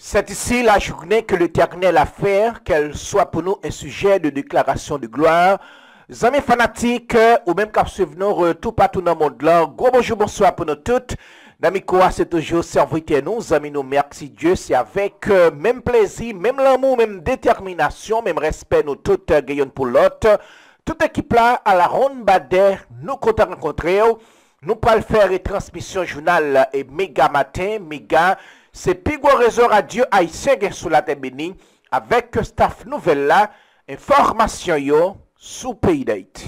C'est ici la journée que l'Éternel a fait, qu'elle soit pour nous un sujet de déclaration de gloire. Amis fanatiques, ou même qui suivent nous tout partout dans le monde là, gros bonjour, bonsoir pour nous toutes. D'amis quoi, c'est toujours serviteur nous, amis nous, merci Dieu, c'est avec même plaisir, même l'amour, même détermination, même respect, nous toutes gagnons pour l'autre. Toute équipe là, à la ronde badet, nous comptons rencontrer, nous pourrons faire une transmission journal et méga matin, méga. C'est Pigou Réseau Radio Haïtien sous la terre bénie avec staff nouvelle là, information yo sous pays d'Haïti.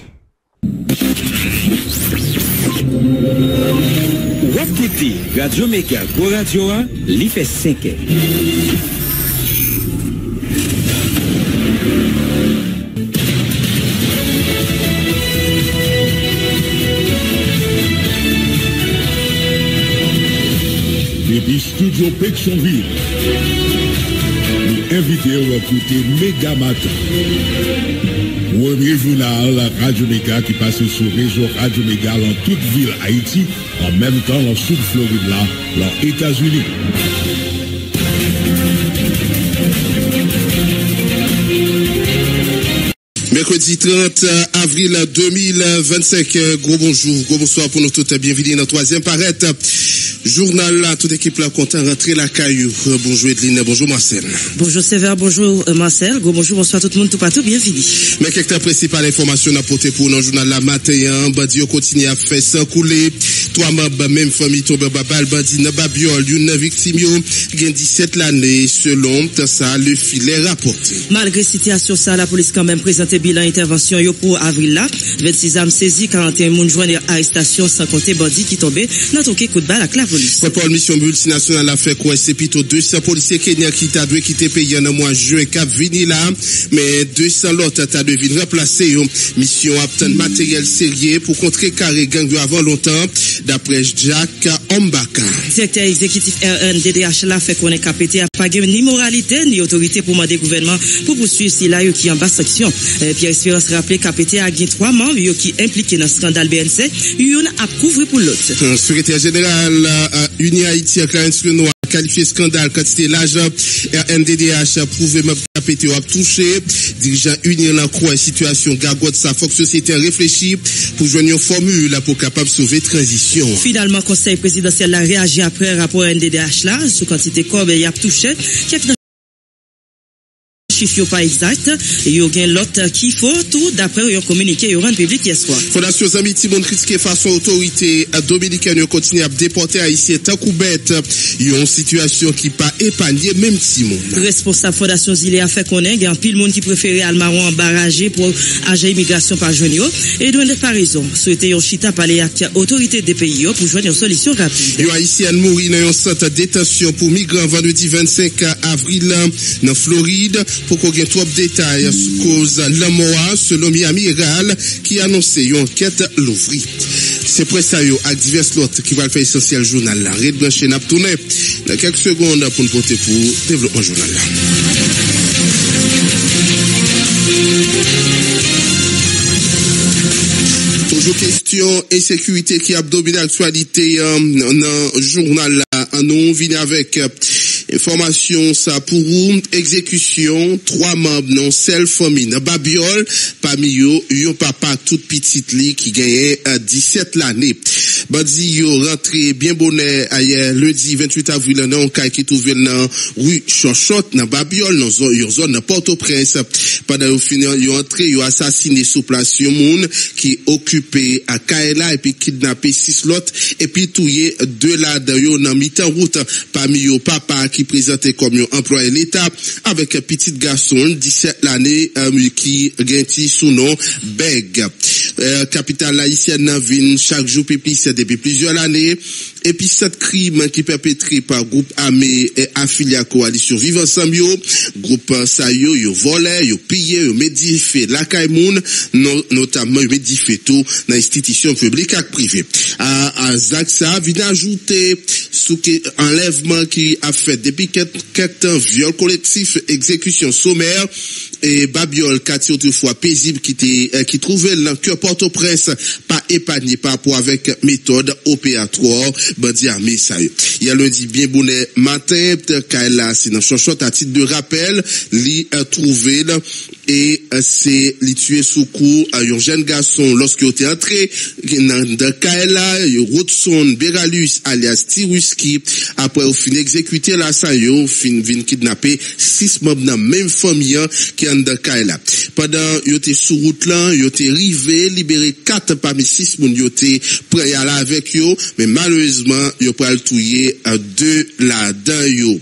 Écoutez, Radio Méga, Go Radio 1, l'IF 5. Depuis Studio Pétionville, nous invitons à écouter Méga Matin. Premier journal Radio Méga qui passe sur le réseau Radio Méga dans toute ville Haïti, en même temps dans Sud Floride là, dans les États-Unis. Mercredi 30 avril 2025, gros bonjour, gros bonsoir pour nous tous, bienvenue dans la troisième parette. Journal là, toute équipe là, content rentrer la caillou. Bonjour Edline, bonjour Marcel. Bonjour Sévère, bonjour Marcel, gros bonjour, bonsoir tout le monde, tout partout, bienvenue. Mais quelques principales informations à porter pour le journal la matin, Bandi continue à faire sans couler. 3 membres, même famille tombent babal, Bandi n'a babiol, une victime, gagne 17 l'année, selon ça, le filet rapporté. Malgré situation ça, la police quand même présenté bilan intervention yo pour avril là, 26 âmes saisies, 41 moun joint arrestation sans compter bandits qui tombaient dans ton coup de balle avec la police. Pour mission multinationale a fait quoi, c'est plutôt 200 policiers kenyans qui t'a dû quitter pays en mois juin cap vini là, mais 200 l'autre t'a dû venir remplacer yo. Mission obtenir matériel sérieux pour contrecarrer gang avant longtemps d'après Jack Ombaka. Directeur exécutif RNDDH là fait qu'on est capté à pas ni moralité ni autorité pour demander gouvernement pour poursuivre si là qui en bas section. Pierre Espérance rappelé capté à 3 membres qui impliqués dans le scandale BNC, une a couvrir pour l'autre. Secrétaire général Uni Haïti Clarence Lenoir qualifié scandale quantité l'argent RNDDH prouvé même capté a touché dirigeant Uni en croix situation gargote sa faut que société réfléchit pour joindre une formule pour capable sauver transition. Finalement conseil présidentiel a réagi après rapport RNDDH là sur quantité corps y a touché chiffre pas exact et yo gen l'autre qui faut tout d'après yo communiqué yo rend public hier soir. Fondation Zami Timon critiqué façon autorité dominicaine continue à déporter haïtien tant coup bête une situation qui pas épargné même Timon. Responsable Fondation Zile a fait connaître gen pile monde qui préférait Almaron embarrager pour agent immigration par jeune et donne pas raison souhaiter yon chita parler avec autorité des pays pour joindre une solution rapide. Yo haïtien mouri dans un centre de détention pour migrants vendredi 25 avril dans Floride. Pour qu'on ait trop de détails sur cause la mort selon Miami Herald qui a annoncé une enquête l'ouvrir. C'est pour ça avec divers autres qui va faire essentiel journal là. Red Blanche n'a tourné dans quelques secondes pour nous porter pour développement journal là. Toujours question insécurité qui a dominé l'actualité dans le journal là. Nous venons avec information ça pour exécution 3 membres non seule famille dans Babiol parmi eux un papa toute petite li qui gagnait 17 l'année. Bandi yo rentré bien bonnet hier lundi 28 avril dans un cas qui trouvé dans rue Chochot dans Babiol dans zone Port-au-Prince pendant au final yo entré yo assassiné sous place un monde qui occupé à Kaela et puis kidnappé 6 l'autre et puis tué 2 là dans dans mi-temps route parmi eux papa qui présenté comme un employé l'État avec un petit garçon 17 l'année qui gagne sous nom Beg. Capitale haïtienne dans ville chaque jour plus depuis plusieurs années et puis 7 crimes qui perpétrés par groupe armé et affilié à coalition Vivre Ensemble groupe ça yo volé yo pillé yo médifé la caimoun notamment médifé tout dans institutions publiques et privées à Zaksa vient ajouter sous enlèvement qui a fait depuis quelques temps viol collectif exécution sommaire et Babiol quartier autrefois paisible qui trouvait dans cœur Port-au-Prince pas épargné par rapport avec méthode opératoire bandi armé ça yo. Il y a lundi bien bonnet matin, Kaila c'est dans Chonchot à titre de rappel, li trouvé et c'est li tué sous coup un jeune garçon lorsqu'il était entré dans Kaila, Rodson Beralus alias Tiruski après au fin exécuté la ça yo fin vinn kidnapper 6 membres dans même famille qui en dans Kaila. Pendant yo était sous route là, yo était rivé libérer 4 parmi 6 moun yo était prêt à la avec yo mais malheureusement yo pral touyer 2 là-dedans yo.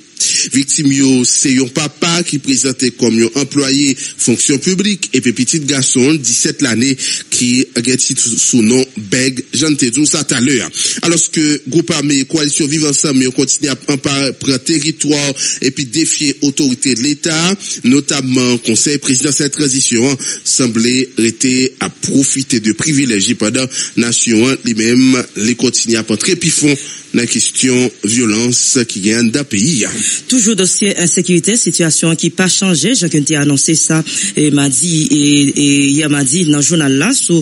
Victime yo c'est yon papa qui présentait comme yon employé fonction publique et puis petit garçon 17 l'année qui a titre sous nom Beg Jean Tedou ça tout à l'heure. Alors que groupe armé coalition vivre ensemble yo continue à prendre territoire et puis défier autorité de l'État, notamment conseil présidentiel transition semblait rester à profiter de privilèges pendant nation lui-même les continue à prendre trépiffon la question violence qui gagne dans le pays. Toujours dossier insécurité, situation qui pas changé. J'ai annoncé ça et m'a dit et hier m'a dit dans le journal là sur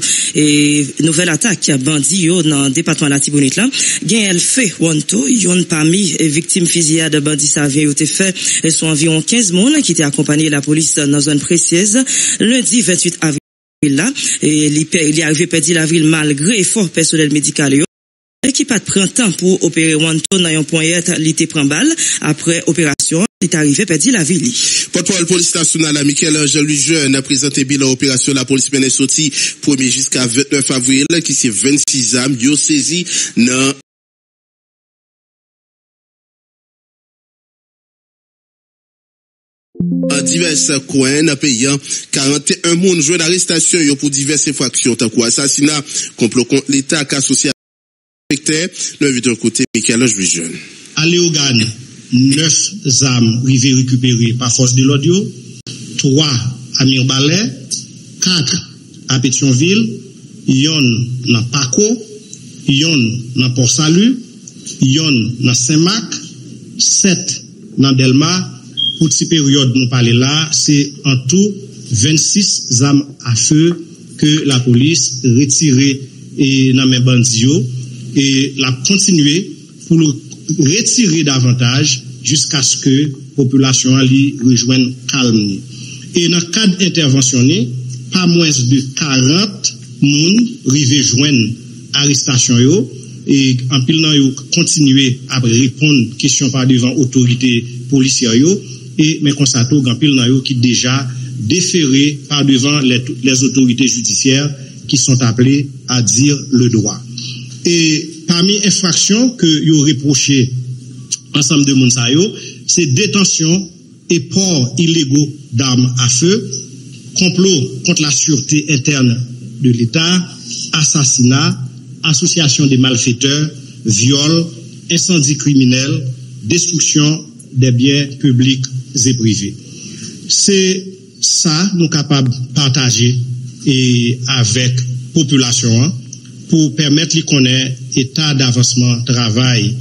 nouvelle attaque bandit dans le département de la Tibonite là. Gain elle fait Wanto, yon parmi victimes fusillade de bandits ça vient été fait sont environ 15 personnes qui étaient accompagnées de la police dans zone précise lundi 28 avril là et il est arrivé perdre la ville malgré effort personnel médical. L'équipe a pris un temps pour opérer Wanto dans un point l'été prend balle après opération il est arrivé perdre la ville. Porte-parole police nationale Michel-Ange Louis Jeune a présenté bilan opération la police Minnesota 1er jusqu'à 29 avril qui c'est 26 âmes yo saisi dans en divers coins dans pays 41 moun joué d'arrestation yo pour diverses infractions tant assassinat, complot contre l'État associé le vidéo côté Michel-Ange Louis Jeune. À Léogane, 9 armes rivées récupérées par force de l'audio, 3 à Mirbalet, 4 à Pétionville, yon dans Paco, yon dans Port-Salut, yon dans Saint-Marc, 7 dans Delma. Pour cette période nous parler là, c'est en tout 26 armes à feu que la police retiré et dans mes bandits et la continuer pour le retirer davantage jusqu'à ce que la population li rejoigne calme. Et dans le cadre interventionné, pas moins de 40 moun rivé joindre arrestation yo et en pile nan yo continuer à répondre question par devant autorité policière yo et mais constato en pile nan yo qui déjà déféré par devant les autorités judiciaires qui sont appelées à dire le droit. Et parmi infractions que yo reproché ensemble de moun sa yo, c'est détention et port illégaux d'armes à feu, complot contre la sûreté interne de l'État, assassinat, association des malfaiteurs, viol, incendie criminel, destruction des biens publics et privés. C'est ça nous capables de partager et avec population pour permettre de connaître l'état d'avancement travail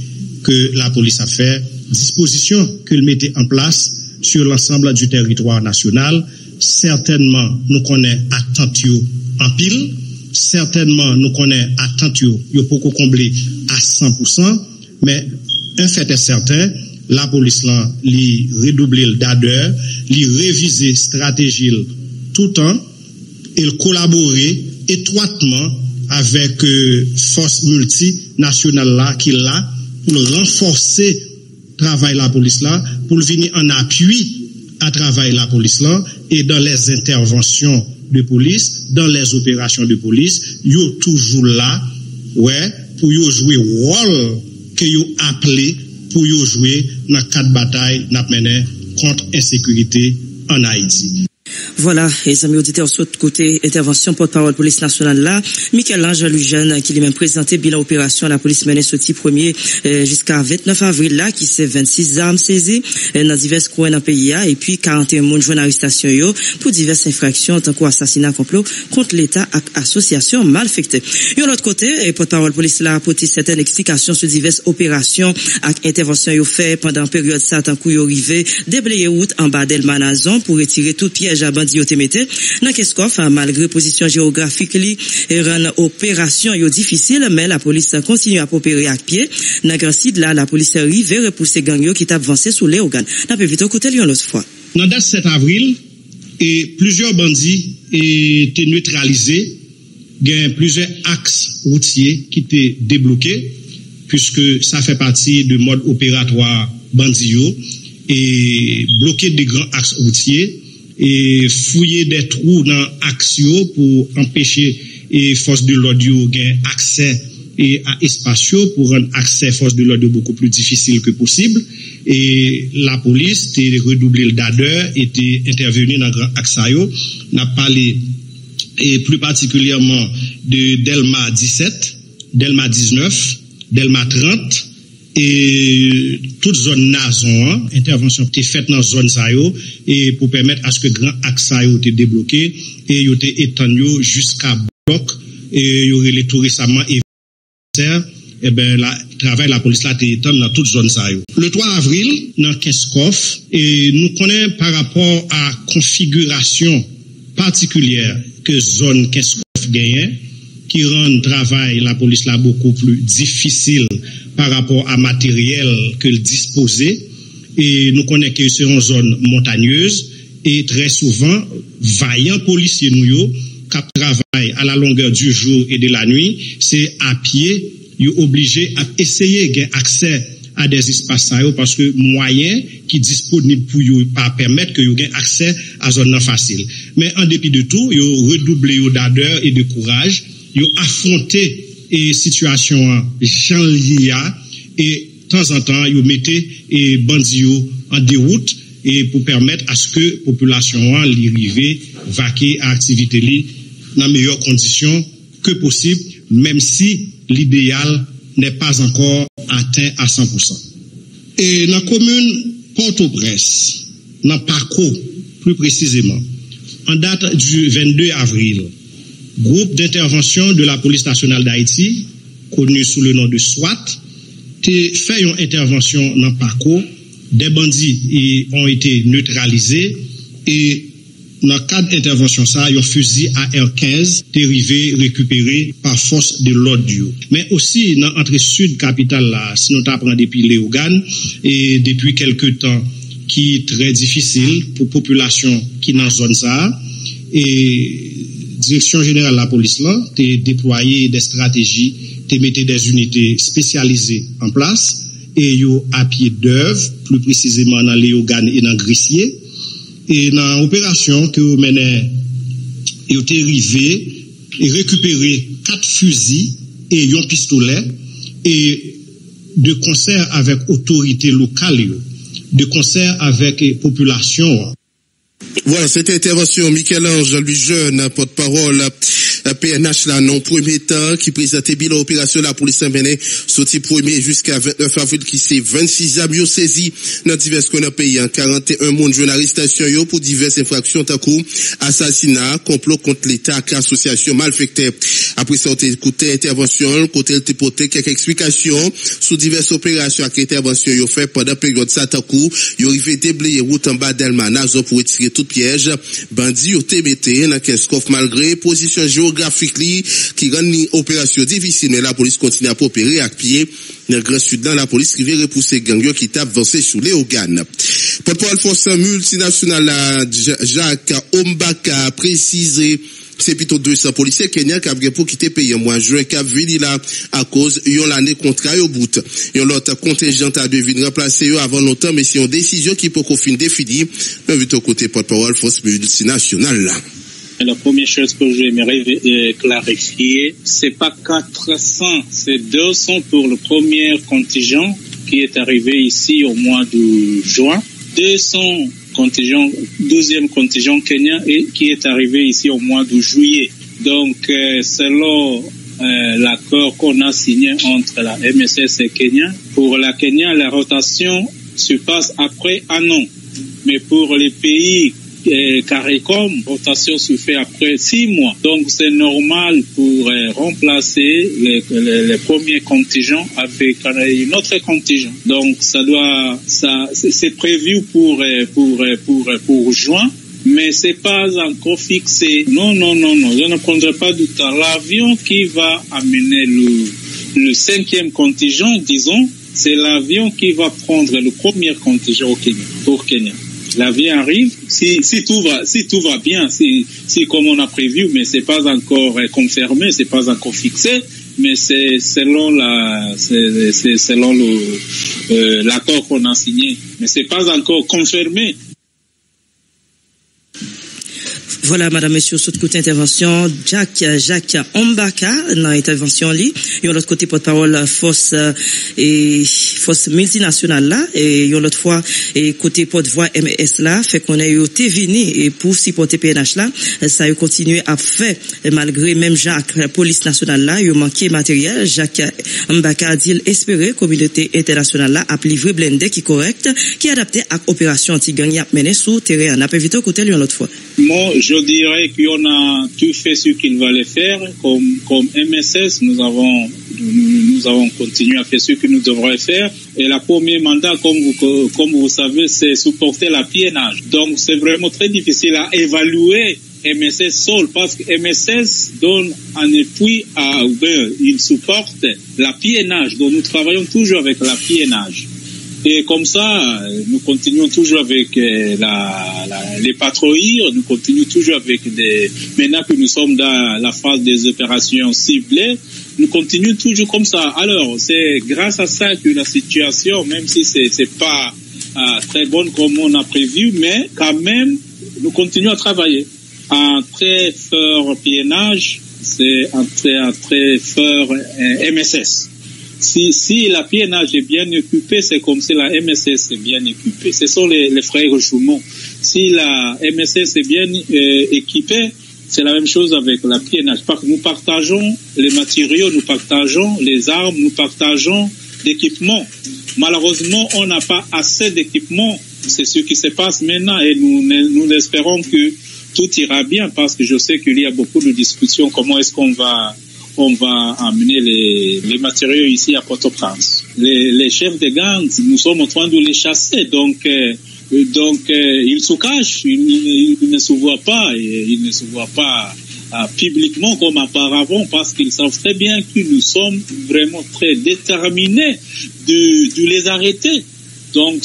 que la police a fait, disposition qu'elle mettait en place sur l'ensemble du territoire national. Certainement, nous connaissons attention en pile. Certainement, nous connaissons attention, il faut combler à 100%. Mais un fait est certain, la police là, li redoubler d'ardeur, li réviser stratégie tout le temps, et collaborer étroitement avec force multinationale là qui là pour renforcer travail la police là, pour venir en appui à travail la police là et dans les interventions de police, dans les opérations de police, yo toujours là, ouais, pour yo jouer rôle que yo appelé pour yo jouer dans cadre bataille n'a mené contre insécurité en Haïti. Voilà, les amis auditeurs, sur le côté intervention porte-parole police nationale là, Michel-Ange Louis Jeune qui lui-même présenté bilan opération la police Minnesota 1er jusqu'à 29 avril là, qui c'est 26 armes saisies dans divers coins dans le pays et puis 41 moun joint arrestation yo pour diverses infractions tant qu'assassinat complot contre l'État et association malfectée. Et de l'autre côté, porte-parole police là a apporté certaines explications sur diverses opérations et interventions yo fait pendant période ça tant qu'on yo arrivé déblayer route en bas d'El Manazon pour retirer toute piège à bandits au Témété. Dans Keskof, malgré position géographique, li rend opération yo difficile, mais la police continue à opérer à pied. Dans Grand Sud, là, la police arrive et repousser gang yo qui t'a avancé sous les organes. N'a pas vite au côté l'autre fois. Dans date 7 avril, et plusieurs bandits étaient neutralisés. Il y a plusieurs axes routiers qui étaient débloqués, puisque ça fait partie du mode opératoire bandits et bloquer des grands axes routiers et fouiller des trous dans l'axe pour empêcher les forces de l'ordre gain accès et à espace pour rendre accès forces de l'ordre beaucoup plus difficile que possible. Et la police était redoublé le d'ardeur, était intervenue dans grand axe. N'a parlé et plus particulièrement de Delma 17, Delma 19, Delma 30 et toute zone Nazon. Intervention était faite dans zone Sayo et pour permettre à ce que grand axe Sayo était débloqué et il était étendu jusqu'à bloc et il y aurait les tout récemment eh ben travail la police là était dans toute zone ça. Le 3 avril dans Keskof et nous connaissons par rapport à configuration particulière que zone Keskof gagne qui rend le travail la police là beaucoup plus difficile par rapport à matériel que le disposé et nous connaissons que c'est une zone montagneuse et très souvent vaillants policiers nous qui travaillent à la longueur du jour et de la nuit, c'est à pied, ils sont obligés à essayer d'avoir accès à des espaces parce que moyens qui disponibles pour eux pas permettre que ils aient accès à zone facile. Mais en dépit de tout, ils ont redoublé d'ardeur et de courage, ils ont affronté les situations janlia et de temps en temps ils mettaient les bandits en déroute et pour permettre à ce que la population arrive vaquer à activité dans meilleures conditions que possible, même si l'idéal n'est pas encore atteint à 100%. Et dans la commune Port-au-Prince, dans Paco, plus précisément, en date du 22 avril, groupe d'intervention de la police nationale d'Haïti, connu sous le nom de SWAT, a fait une intervention dans Paco. Des bandits ont été neutralisés et dans le cadre d'intervention, ça, un fusil AR-15 dérivé récupéré par force de l'ordre. Mais aussi, dans l'entrée sud capitale, là, si nous t'apprenons depuis Léogane, et depuis quelques temps, qui est très difficile pour la population qui est dans la zone ça, et direction générale de la police, là, a déployé des stratégies, a mis des unités spécialisées en place, et yo à pied d'œuvre, plus précisément dans Léogane et dans Grissier. Et dans l'opération que vous menez, vous êtes arrivé et récupéré 4 fusils et un pistolet et de concert avec autorités locales, de concert avec population. Voilà, cette intervention, Michel-Ange, lui jeune, porte-parole, PNH, là, non, premier temps, qui présentait bilan opération la police Saint-Benet, sorti 1er jusqu'à 29 avril, qui c'est 26 âmes saisis dans divers qu'on a payé, 41 monde jeune arrestation, pour diverses infractions, tant coup, assassinat, complot contre l'État, association malfectée. Après ça, on a écouté intervention, côté le porté quelques explications, sur diverses opérations, avec intervention, yo fait pendant période ça, tant coup, yo arrivé déblayer route en bas d'Elma, Nazo, pour retirer tout piège, bandit au TBT, dans Keskof, malgré position géographique qui rend l'opération difficile, mais la police continue à opérer à pied. Dans le Grand Sud, dans la police qui vient repousser gang qui tape avancé sous les organes. Porte-parole force multinationale, Jacques Ombaka a précisé c'est plutôt 200 policiers kenyans qui ont pour quitter pays en mois juin qui a venu là à cause yon l'année contrat au bout. Yon l'autre contingent a devenu remplacer avant longtemps mais c'est une décision qui peut qu'on fin définie. Mais vu ton côté porte-parole force multinationale là. La première chose que j'aimerais clarifier, c'est pas 400, c'est 200 pour le premier contingent qui est arrivé ici au mois de juin. 200 contingent, 12e contingent kenyan et qui est arrivé ici au mois de juillet. Donc, selon l'accord qu'on a signé entre la MSS et Kenya, pour la Kenya, la rotation se passe après un an. Mais pour les pays CARICOM, rotation se fait après 6 mois. Donc c'est normal pour remplacer les premiers contingents avec un autre contingent. Donc c'est prévu pour juin mais c'est pas encore fixé. Non, je ne prendrai pas du temps. L'avion qui va amener le 5e contingent, disons, c'est l'avion qui va prendre le premier contingent au Kenya. L'avion arrive, si tout va bien, si comme on a prévu, mais c'est pas encore confirmé, c'est pas encore fixé, mais c'est selon l'accord qu'on a signé, mais c'est pas encore confirmé. Voilà, madame, monsieur, sur côté intervention, Jacques Ombaka, dans l'intervention, et de l'autre côté, porte-parole, force multinationale là, et de l'autre fois, et côté porte-voix MS là, fait qu'on a été venu, et pour supporter PNH là, ça a continué à faire, malgré même Jacques, la police nationale là, il a manqué matériel, Jacques Ombaka a dit espérer, communauté internationale là, a livré blindé qui correct, qui est adapté à l'opération anti-gang, y a mené sous terrain, on a pas évité au côté, lui, l'autre fois. Moi, je dirais qu'on a tout fait ce qu'il fallait faire. Comme MSS, nous avons continué à faire ce que nous devrions faire. Et le premier mandat, comme vous savez, c'est supporter la PNH. Donc, c'est vraiment très difficile à évaluer MSS seul, parce que MSS donne un appui il supporte la PNH. Donc, nous travaillons toujours avec la PNH. Et comme ça, nous continuons toujours avec les patrouilles, nous continuons toujours avec maintenant que nous sommes dans la phase des opérations ciblées, nous continuons toujours comme ça. Alors, c'est grâce à ça que la situation, même si c'est pas très bonne comme on a prévu, mais quand même, nous continuons à travailler. Un très fort PNH, c'est un très fort MSS. Si la PNH est bien occupée, c'est comme si la MSS est bien équipée. Ce sont les frères jumeaux. Si la MSS est bien équipée, c'est la même chose avec la PNH. Nous partageons les matériaux, nous partageons les armes, nous partageons l'équipement. Malheureusement, on n'a pas assez d'équipement. C'est ce qui se passe maintenant et nous espérons que tout ira bien parce que je sais qu'il y a beaucoup de discussions. Comment est-ce qu'on va amener les matériaux ici à Port-au-Prince. Les chefs de gang, nous sommes en train de les chasser, donc ils se cachent, ils ne se voient pas, ils ne se voient pas publiquement comme auparavant, parce qu'ils savent très bien que nous sommes vraiment très déterminés de les arrêter. Donc,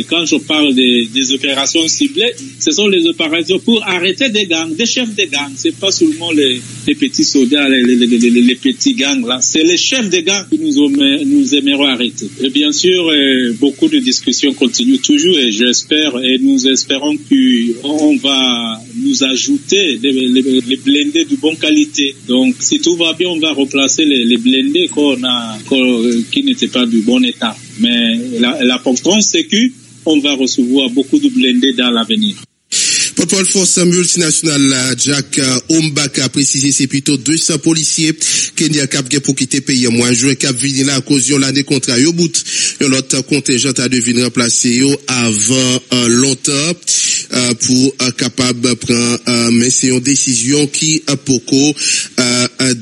quand je parle des opérations ciblées, ce sont les opérations pour arrêter des gangs, des chefs de gangs. C'est pas seulement les petits soldats, les petits gangs là. C'est les chefs de gangs que nous aimerions arrêter. Et bien sûr, beaucoup de discussions continuent toujours et nous espérons qu'on va nous ajouter les blindés de bonne qualité. Donc, si tout va bien, on va remplacer les blindés qui n'étaient pas de bon état. Mais l'important, c'est qu'on va recevoir beaucoup de blindés dans l'avenir. Porte-parole force multinationale Jack Ombaka a précisé c'est plutôt 200 policiers Kenya cap pour quitter pays en mois juin cap venir là à cause de l'année contrat yo bout l'autre contingent a devenu remplacer yo avant longtemps pour capable prendre mais c'est une décision qui a beaucoup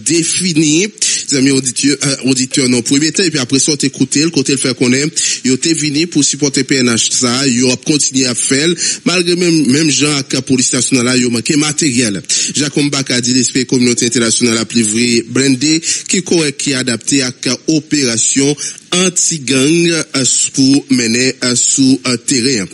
défini amis auditeurs non premier temps et puis après ça écouter le côté le faire connaître yo t'es venu pour supporter PNH ça yo a continué à faire malgré même gens la police nationale a yo manqué matériel. Jacques Ombaka a dit l'esprit communauté internationale a livré blindé qui correct qui adapté à opération anti-gang pour mener sous terrain.